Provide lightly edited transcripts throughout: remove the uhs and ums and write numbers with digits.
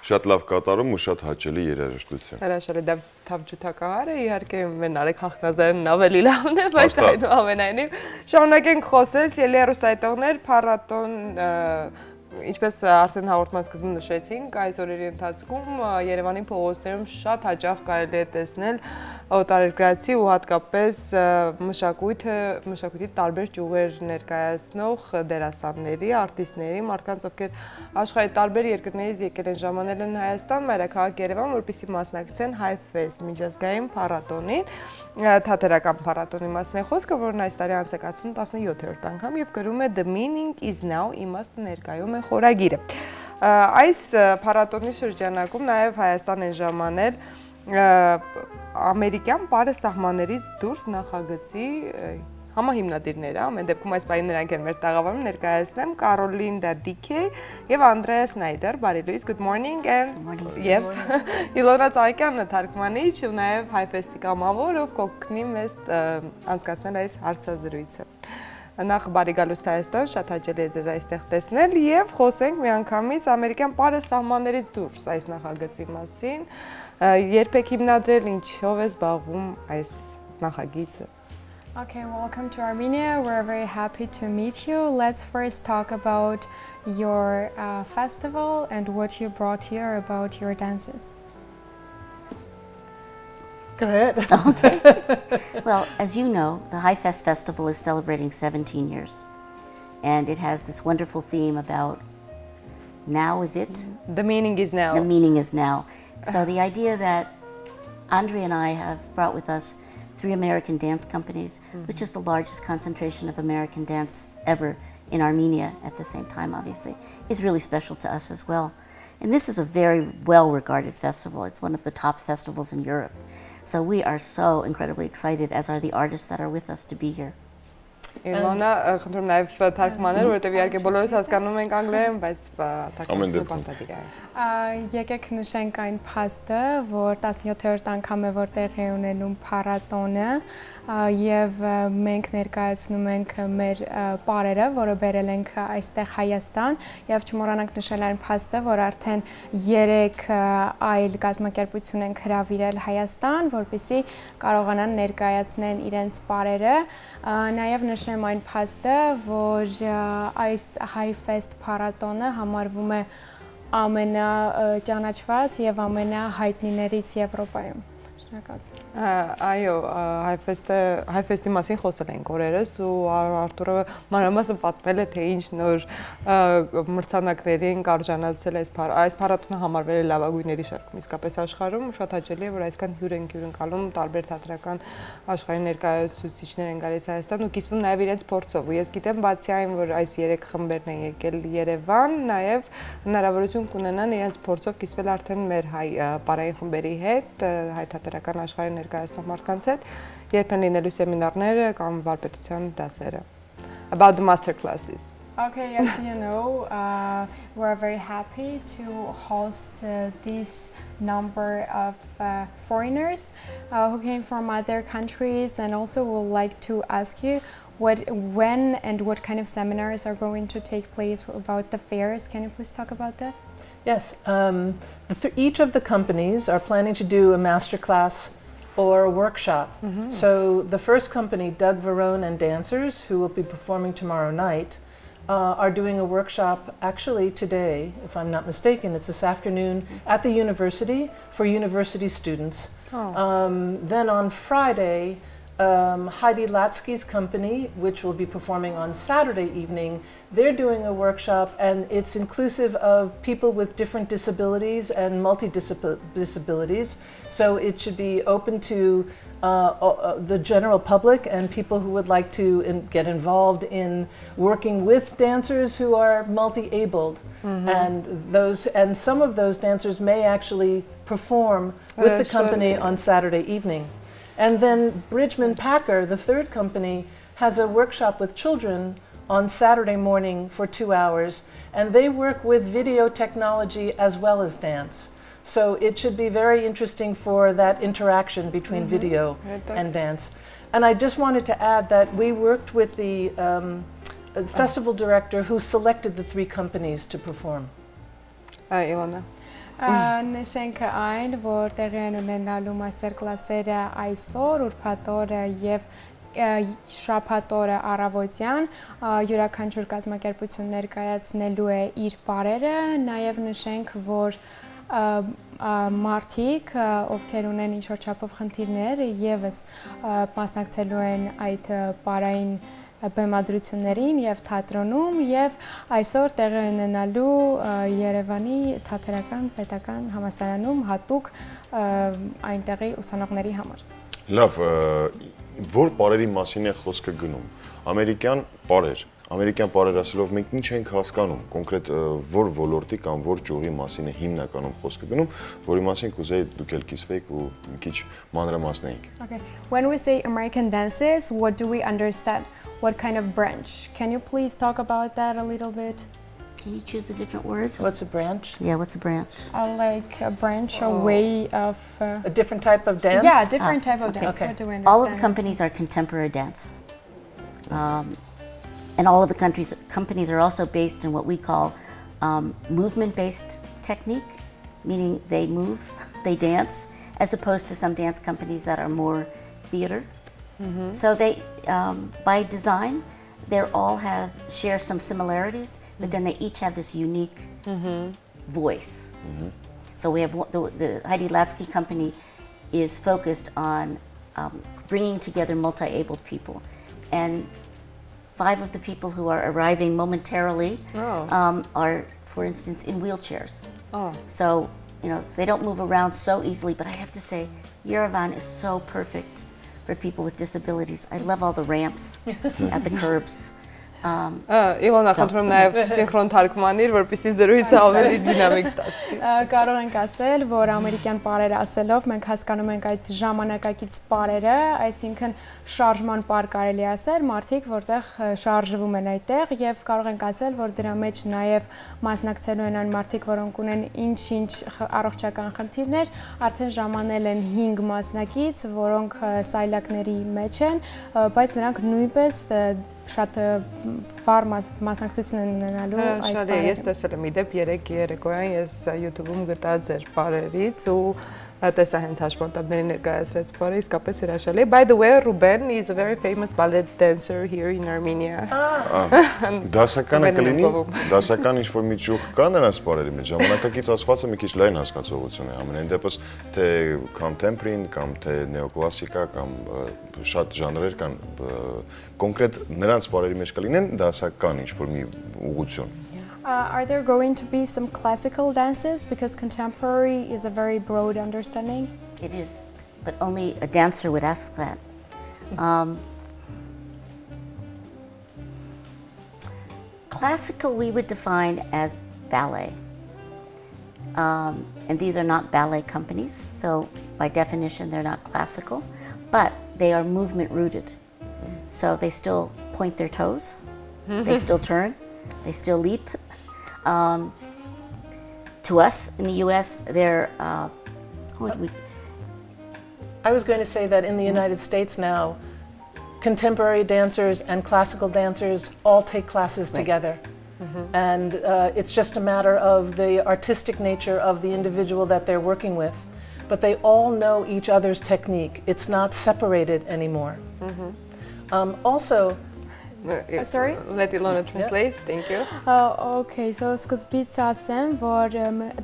Շատ լավ կատարում ու շատ հաճելի երաժշտություն։ Հրաշալի դա թավջութակահարը իհարկե մեն Արեգ Խախնազարյանն ավելի լավն է, բայց այնուամենայնիվ շարունակենք խոսել, ելերուս այդողներ, փառատոն ինչպես արդեն հաղորդման սկզբում նշեցինք, այս օրերի ընթացքում Երևանի փողոցներում շատ հաճախ կարելի է տեսնել օտարերկրացի ու հատկապես մշակույթի տարբեր ճյուղեր ներկայացնող դերասանների, արտիստների, մարդկանց, ովքեր աշխարհի տարբեր երկրներից եկել են ժամանել են Հայաստան, մայրաքաղաք Երևան, որպեսզի մասնակցեն Hi-Fest միջազգային փառատոնին, թատերական փառատոնի մասին է խոսքը, որն այս տարի անցկացվում 17-րդ անգամ եւ գրում է The Meaning is Now, իմաստը ներկայում է խորագիրը։ Այս փառատոնի շրջանակում նաև Հայաստան են ժամանել ամերիկյան պարը սահմաններից դուրս նախագծի համահիմնադիրները, ամեն դեպքում այս պահին նրանք են մեր տաղավարում, ներկայացնեմ Կարոլինդա Դիքեյ եւ Անդրեա Սնայդեր, բարի լույս, good morning, եւ Իլոնա Ծաղիկյանը թարգմանիչ ու նաեւ Hi-Fest-ի կամավոր, ով կօգնի մեզ անցկացնել այս հարցազրույցը։ Նախ բարի գալուստ Հայաստան, շատ հաճելի է ձեզ այստեղ տեսնել եւ խոսենք միանգամից ամերիկյան պարը սահմաններից դուրս այս նախագծի մասին։ Երբ եք հիմնադրել, ինչով է զբաղվում այս նախագիծը։ Okay, welcome to Armenia. We're very happy to meet you. Let's first talk about your festival and what you brought here about your dances. Go ahead. Okay. Well, as you know, the Hi-Fest Festival is celebrating 17 years. And it has this wonderful theme about now is it? The meaning is now. The meaning is now. So the idea that Andrei and I have brought with us 3 American dance companies, which is the largest concentration of American dance ever in Armenia at the same time, obviously, is really special to us as well. And this is a very well-regarded festival. It's one of the top festivals in Europe. So we are so incredibly excited, as are the artists that are with us, to be here. Իլոնա, խնդրում նաև թարգմանել, որովհետև իհարկե բոլորս հասկանում ենք անգլերեն, բայց թարգմանությունը պարտադիր է։ Եկեք նշենք այն փաստը, որ 17-րդ անգամ է որ տեղի ունենում փառատոնը եւ մենք ներկայացնում ենք մեր պարերը, որը բերել ենք այստեղ Հայաստան եւ չմոռանանք նշել այն փաստը, որ արդեն 3 այլ կազմակերպություն են հրավիրել Հայաստան, որպեսզի կարողանան ներկայացնեն իրենց պարերը, նաեւ նշեմ այն փաստը, որ այս Hi-Fest փառատոնը համարվում է ամենաճանաչված եւ ամենահայտնիներից Եվրոպայում։ Այո, Hi-Fest-ի մասին խոսել ենք օրերս ու Արտուրը մանրամասն պատմել է, թե ինչ նոր մրցանակներին կարժանացել այս փառատոնը համարվել է լավագույնների շարքում իսկապես աշխարհում, շատ հաճելի է, որ այսքան հյուր են ընկալում տարբեր թատրական աշխարհի ներկայացուցիչներ են գալիս Հայաստան ու կիսվում նաև իրենց փորձով։ Ու ես գիտեմ, բացի այն, որ այս 3 խմբերն են եկել Երևան, նաև հնարավորություն կունենան իրենց փորձով կիսվել արդեն մեր հայ պարային խմբերի հետ, հայ թատրական աշխարհի ներկայացնող մարդկանց հետ, երբ են լինելու սեմինարները կամ վարպետության դասերը. About the master classes. Okay, as you know, we're very happy to host this number of foreigners who came from other countries, and also would like to ask you when and what kind of seminars are going to take place about the fairs. Can you please talk about that? Yes, each of the companies are planning to do a master class or a workshop. So the first company, Doug Verone and Dancers, who will be performing tomorrow night, are doing a workshop actually today, if I'm not mistaken. It's this afternoon at the university for university students. Then on Friday, Heidi Latsky's company, which will be performing on Saturday evening, they're doing a workshop, and it's inclusive of people with different disabilities and multi-disabilities. So it should be open to the general public and people who would like to get involved in working with dancers who are multi-abled. And some of those dancers may actually perform with the company on Saturday evening. And then Bridgman Packer, the third company, has a workshop with children on Saturday morning for 2 hours, and they work with video technology as well as dance. So it should be very interesting for that interaction between video and dance. And I just wanted to add that we worked with the festival director who selected the 3 companies to perform. Iona. Նշենք այն, որ տեղի են ունենալու մաստեր կլասերը այսօր, ուրբաթ օրը եւ շաբաթ օրը առավոտյան յուրաքանչյուր կազմակերպություն ներկայացնելու է իր բարերը, նաեւ նշենք, որ մարդիկ, ովքեր ունեն ինչ-որ չափով խնդիրներ, եւս մասնակցելու են այդ բարային բեմադրություններին եւ թատրոնում եւ այսօր տեղի ունենալու Երևանի Թատերական պետական համալսարանում հատուկ այնտեղի ուսանողների համար։ Լավ, որ բարերի մասին է խոսքը գնում։ Ամերիկյան բարեր։ Ամերիկյան բարեր ասելով մենք ինչ ենք հասկանում, կոնկրետ որ ոլորտի կամ որ ճյուղի մասին է հիմնականում խոսքը գնում, որի մասին կուզեի դուք էլ կիսվեիք ու մի քիչ մանրամասնեիք։ Okay. When we say American dances, what do we understand? What kind of branch? Can you please talk about that a little bit? Can you choose a different word? What's a branch? Yeah, what's a branch? Like a branch, a way of... a different type of dance? Yeah, different type of okay. dance. Okay. What do we understand? All of the companies are contemporary dance. And all of the companies are also based in what we call movement-based technique, meaning they move, they dance, as opposed to some dance companies that are more theater. Mm-hmm. So they, by design, they all share some similarities, but then they each have this unique voice. Mm-hmm. So we have the Heidi Latsky company is focused on bringing together multi-abled people, and 5 of the people who are arriving momentarily are, for instance, in wheelchairs. Oh. So, you know, they don't move around so easily, but I have to say, Yerevan is so perfect for people with disabilities. I love all the ramps at the curbs. Իլոնա, խնդրում նաև սինխրոն թարգմանիր, որպեսզի զրույցը ավելի դինամիկ ստացվի։ Կարող ենք ասել, որ ամերիկյան պարերը ասելով մենք հասկանում ենք այդ ժամանակակից պարերը, այսինքն շարժման պար կարելի ասել, մարդիկ, որտեղ շարժվում են այդտեղ, եւ կարող ենք ասել, որ դրա մեջ նաև մասնակցելու են այն մարդիկ, որոնք ունեն ինչ-ինչ առողջական խնդիրներ, արդեն ժամանել են 5 մասնակից, որոնք սայլակների մեջ են, բայց նրանք նույնպես շատ վառ մասնակցություն են ունենալու այդ բարերին։ Ես տեսել եմ իդեպ 3 երեկոյան ես YouTube-ում գտա ձեր բարերից ու տեսա հենց հաշմանդամների ներկայացրած բարը իսկապես հրաշալի է։ By the way, Ruben is a very famous ballet dancer here in Armenia։ Դասականը կլինի, դասական ինչ-որ մի ճյուղ կա նրանց բարերի մեջ, ժամանակակից ասվածը մի քիչ լայն հասկացողություն է, ամենայն դեպս թե contemporary կամ թե neoclassica կամ շատ ժանրեր կան, կոնկրետ նրանց բարերի մեջ կլինեն դասական ինչ-որ մի ուղղություն։ Are there going to be some classical dances? Because contemporary is a very broad understanding. It is, but only a dancer would ask that. Classical we would define as ballet. And these are not ballet companies, so by definition they're not classical, but they are movement rooted. So they still point their toes, they still turn, they still leap. To us in the US, they're, I was going to say that in the United States now, contemporary dancers and classical dancers all take classes together. And it's just a matter of the artistic nature of the individual that they're working with. But they all know each other's technique. It's not separated anymore. Also, sorry? Let Ilona translate. Thank you. Okay, so սկզբից ասեմ, որ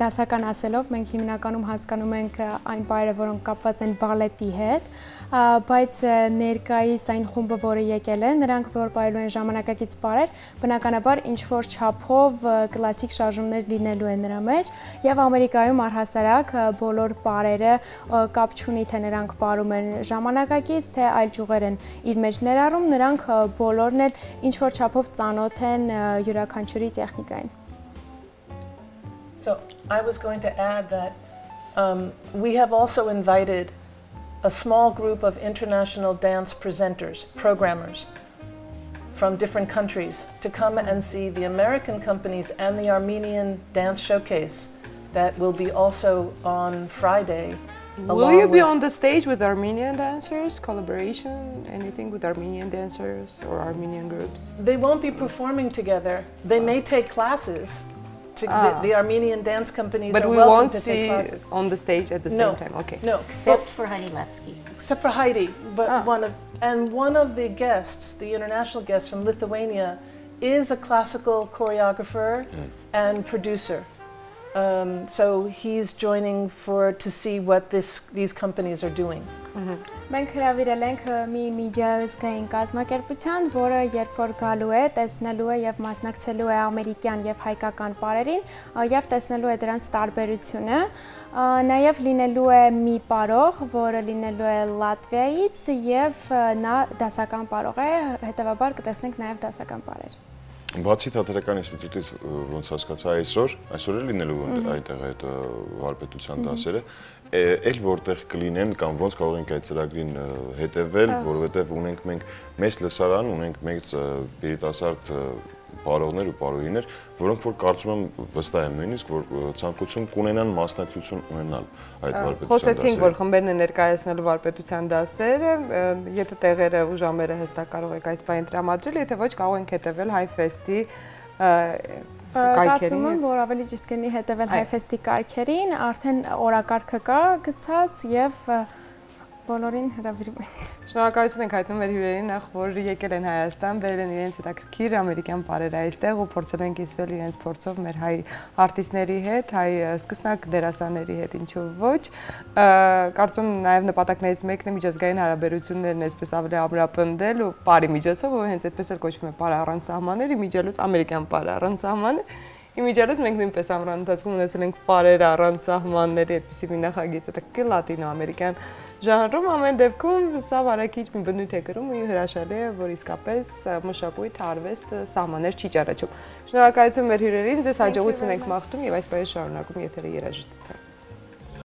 դասական ասելով մենք հիմնականում հասկանում ենք այն բայրը, որոնք կապված են բալետի հետ, բայց ներկայիս այն խումբը, որը եկել են, նրանք որ բայրում են ժամանակակից բարեր, բնականաբար ինչ որ չափով կլասիկ շարժումներ լինելու են նրա մեջ, եւ Ամերիկայում առհասարակ բոլոր բարերը կապ չունի թե նրանք բարում են ժամանակակից, թե այլ ճյուղեր են իր մեջ ներառում, նրանք բոլորն ինչ որ չափով ծանոթ են յուրաքանչյուրի տեխնիկային։ So I was going to add that we have also invited a small group of international dance presenters, programmers from different countries to come and see the American companies and the Armenian dance showcase that will be also on Friday. Will you be on the stage with Armenian dancers? Collaboration? Anything with Armenian dancers or Armenian groups? They won't be performing together. They may take classes, The Armenian dance companies but are we welcome won't to take classes. see on the stage at the No, same time. Okay. No, Except for Heidi Letsky. except for Heidi, but one of the guests, the international guest from Lithuania, is a classical choreographer and producer. So he's joining to see what these companies are doing. Մենք հրավիրել ենք մի միջազգային կազմակերպության, որը երբ որ գալու է, տեսնելու է եւ մասնակցելու է ամերիկյան եւ հայկական պարերին, եւ տեսնելու է դրանց տարբերությունը, նաեւ լինելու է մի պարող, որը լինելու է Լատվիայից եւ նա դասական պարող է, հետեւաբար կտեսնենք նաեւ դասական պարեր։ Բացի թատերական ինստիտուտից ոնց հասկացա այսօր էլ լինելու այդտեղ այդ վարպետության դասերը, էլ որտեղ կլինեն կամ ոնց կարող ենք այդ ծրագրին հետևել, որովհետև ունենք մենք մեծ լսարան, ունենք մեծ երիտասարդ պարողներ ու պարուհիներ, որոնք որ կարծում եմ վստահ եմ նույնիսկ որ ցանկություն կունենան մասնակցություն ունենալ այդ վարպետության դասերին։ Խոսեցինք, որ խմբերն են ներկայացնելու վարպետության դասերը, եթե տեղերը ու ժամերը հստակ կարող եք այս բանը տրամադրել, եթե ոչ կարող ենք հետևել HiFest-ի Կարծում եմ, որ ավելի ճիշտ կլինի հետևել HiFest-ի կարգերին, արդեն օրակարգը կա գծած եւ բոլորին հրավիրում ենք։ Շնորհակալություն ենք հայտնում մեր հյուրերին, նախ որ եկել են Հայաստան, բերել են իրենց հետաքրքիր ամերիկյան պարերը այստեղ ու փորձել են կիսվել իրենց փորձով մեր հայ արտիստների հետ, հայ սկսնակ դերասանների հետ, ինչու ոչ։ Կարծում եմ նաև նպատակներից մեկն է միջազգային հարաբերություններն այսպես ավելի ամրապնդել ու պարի միջոցով, որ հենց այդպես էլ կոչվում է պարը առանց սահմանների, միջելուց ամերիկյան պարը առանց սահմաններ։ Իմիջիալից մենք նույնպես ամռան ընթացքում ունեցել ենք պարեր առանց սահմանների, այդպիսի մի նախագիծ, հետաքրքիր լատինո-ամերիկյան ժանրում, ամեն դեպքում սա վարակիչ մի բնույթ է կրում ու հրաշալի է, որ իսկապես մշակույթ, արվեստը սահմաններ չի ճանաչում։ Շնորհակալություն մեր հյուրերին, ձեզ հաջողություն ենք մաղթում եւ այս պահի շարունակում եթերի երաժշտությամբ։